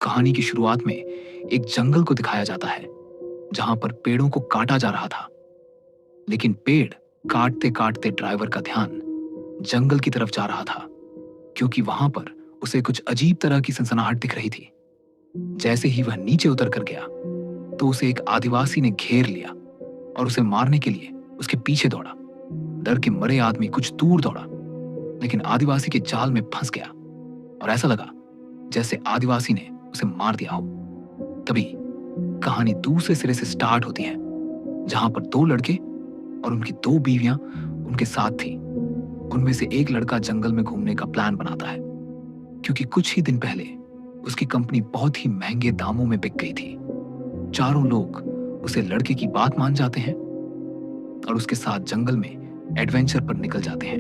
कहानी की शुरुआत में एक जंगल को दिखाया जाता है जहां पर पेड़ों को काटा जा रहा था। लेकिन पेड़ काटते काटते ड्राइवर का ध्यान जंगल की तरफ जा रहा था, क्योंकि वहां पर उसे कुछ अजीब तरह की सनसनाहट दिख रही थी। जैसे ही वह नीचे उतर कर गया तो उसे एक आदिवासी ने घेर लिया और उसे मारने के लिए उसके पीछे दौड़ा। डर के मरे आदमी कुछ दूर दौड़ा, लेकिन आदिवासी के जाल में फंस गया और ऐसा लगा जैसे आदिवासी ने उसे मार दिया हो। तभी कहानी दूसरे सिरे से स्टार्ट होती है, जहां पर दो लड़के और उनकी दो बीवियां उनके साथ थी। उनमें से एक लड़का जंगल में घूमने का प्लान बनाता है, क्योंकि कुछ ही दिन पहले उसकी कंपनी बहुत ही महंगे दामों में बिक गई थी। चारों लोग उसे लड़के की बात मान जाते हैं और उसके साथ जंगल में एडवेंचर पर निकल जाते हैं।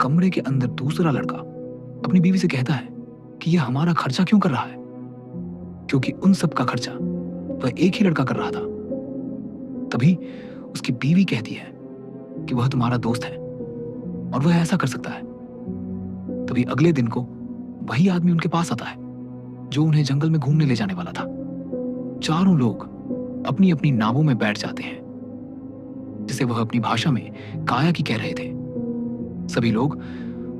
कमरे के अंदर दूसरा लड़का अपनी बीवी से कहता है कि यह हमारा खर्चा क्यों कर रहा है, क्योंकि उन सब का खर्चा वह एक ही लड़का कर रहा था। तभी उसकी बीवी कहती है कि वह तुम्हारा दोस्त है और वह ऐसा कर सकता है। तभी अगले दिन को वही आदमी उनके पास आता है जो उन्हें जंगल में घूमने ले जाने वाला था। चारों लोग अपनी अपनी नावों में बैठ जाते हैं, जिसे वह अपनी भाषा में काया की कह रहे थे। सभी लोग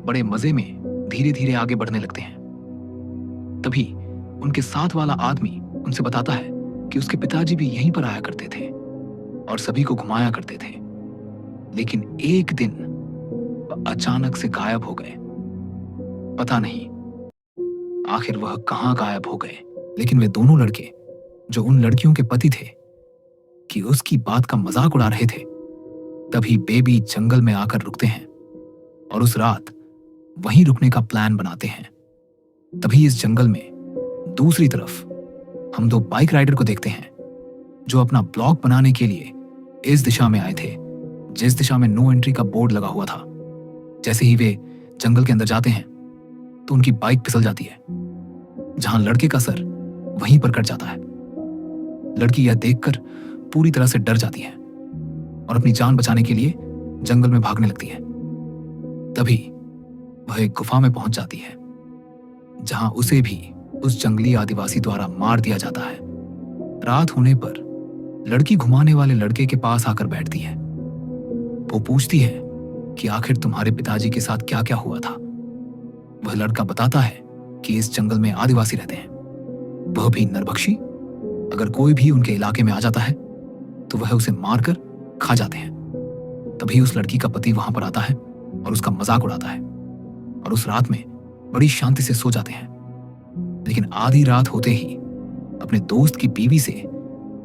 बड़े मजे में धीरे धीरे आगे बढ़ने लगते हैं। तभी उनके साथ वाला आदमी उनसे बताता है कि उसके पिताजी भी यहीं पर आया करते थे और सभी को घुमाया करते थे, लेकिन एक दिन वह अचानक से गायब हो गए। पता नहीं आखिर वह कहां गायब हो गए। लेकिन वे दोनों लड़के जो उन लड़कियों के पति थे कि उसकी बात का मजाक उड़ा रहे थे, तभी बेबी जंगल में आकर रुकते हैं और उस रात वहीं रुकने का प्लान बनाते हैं। तभी इस जंगल में दूसरी तरफ हम दो बाइक राइडर को देखते हैं जो अपना ब्लॉग बनाने के लिए इस दिशा में आए थे जिस दिशा में नो एंट्री का बोर्ड लगा हुआ था। जैसे ही वे जंगल के अंदर जाते हैं तो उनकी बाइक फिसल जाती है, जहां लड़के का सर वहीं पर कट जाता है। लड़की यह देखकर पूरी तरह से डर जाती है और अपनी जान बचाने के लिए जंगल में भागने लगती है। तभी वह एक गुफा में पहुंच जाती है, जहां उसे भी उस जंगली आदिवासी द्वारा मार दिया जाता है। रात होने पर लड़की घुमाने वाले लड़के के पास आकर बैठती है। वो पूछती है कि आखिर तुम्हारे पिताजी के साथ क्या क्या हुआ था। वह लड़का बताता है कि इस जंगल में आदिवासी रहते हैं, वह भी नरभक्षी। अगर कोई भी उनके इलाके में आ जाता है तो वह उसे मारकर खा जाते हैं। तभी उस लड़की का पति वहां पर आता है और उसका मजाक उड़ाता है और उस रात में बड़ी शांति से सो जाते हैं। लेकिन आधी रात होते ही अपने दोस्त की बीवी से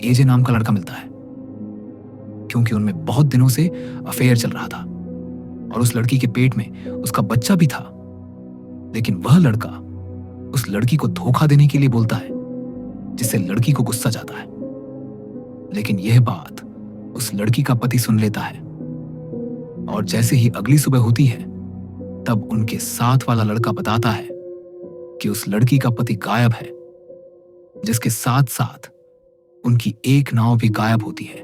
एजे नाम का लड़का मिलता है, क्योंकि उनमें बहुत दिनों से अफेयर चल रहा था और उस लड़की के पेट में उसका बच्चा भी था। लेकिन वह लड़का उस लड़की को धोखा देने के लिए बोलता है, जिससे लड़की को गुस्सा जाता है। लेकिन यह बात उस लड़की का पति सुन लेता है और जैसे ही अगली सुबह होती है तब उनके साथ वाला लड़का बताता है कि उस लड़की का पति गायब है, जिसके साथ साथ उनकी एक नाव भी गायब होती है।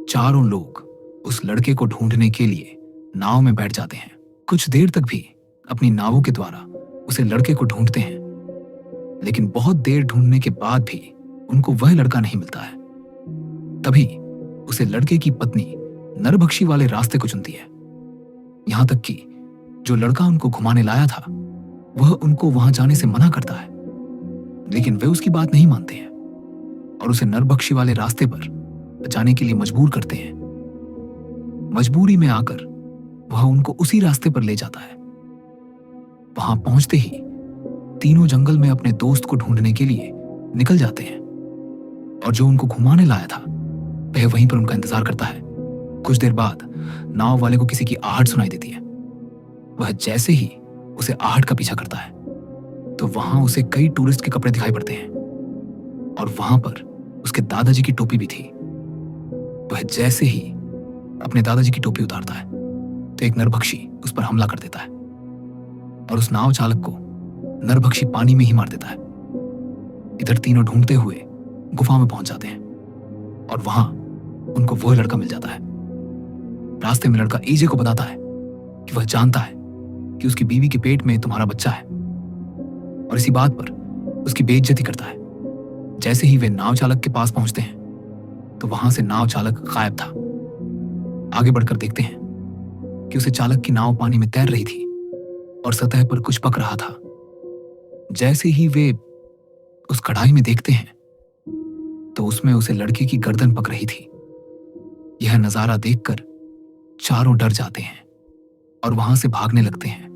चारों लोग उस लड़के को ढूंढने के लिए नाव में बैठ जाते हैं। कुछ देर तक भी अपनी नावों के द्वारा उसे लड़के को ढूंढते हैं, लेकिन बहुत देर ढूंढने के बाद भी उनको वह लड़का नहीं मिलता है। तभी उसे लड़के की पत्नी नरभक्षी वाले रास्ते को चुनती है। यहां तक कि जो लड़का उनको घुमाने लाया था वह उनको वहां जाने से मना करता है, लेकिन वे उसकी बात नहीं मानते हैं और उसे नरभक्षी वाले रास्ते पर जाने के लिए मजबूर करते हैं। मजबूरी में आकर वह उनको उसी रास्ते पर ले जाता है। वहां पहुंचते ही तीनों जंगल में अपने दोस्त को ढूंढने के लिए निकल जाते हैं और जो उनको घुमाने लाया था वह वहीं पर उनका इंतजार करता है। कुछ देर बाद नाव वाले को किसी की आहट सुनाई देती है। वह जैसे ही उसे आहट का पीछा करता है तो वहां उसे कई टूरिस्ट के कपड़े दिखाई पड़ते हैं और वहां पर उसके दादाजी की टोपी भी थी। वह जैसे ही अपने दादाजी की टोपी उतारता है तो एक नरभक्षी उस पर हमला कर देता है और उस नाव चालक को नरभक्षी पानी में ही मार देता है। इधर तीनों ढूंढते हुए गुफा में पहुंच जाते हैं और वहां उनको वह लड़का मिल जाता है। रास्ते में लड़का एजे को बताता है कि वह जानता है कि उसकी बीवी के पेट में तुम्हारा बच्चा है और इसी बात पर उसकी बेइज्जती करता है। जैसे ही वे नाव चालक के पास पहुंचते हैं तो वहां से नाव चालक गायब था। आगे बढ़कर देखते हैं कि उसे चालक की नाव पानी में तैर रही थी और सतह पर कुछ पक रहा था। जैसे ही वे उस कढ़ाई में देखते हैं तो उसमें उसे लड़के की गर्दन पक रही थी। यह नजारा देखकर चारों डर जाते हैं और वहां से भागने लगते हैं।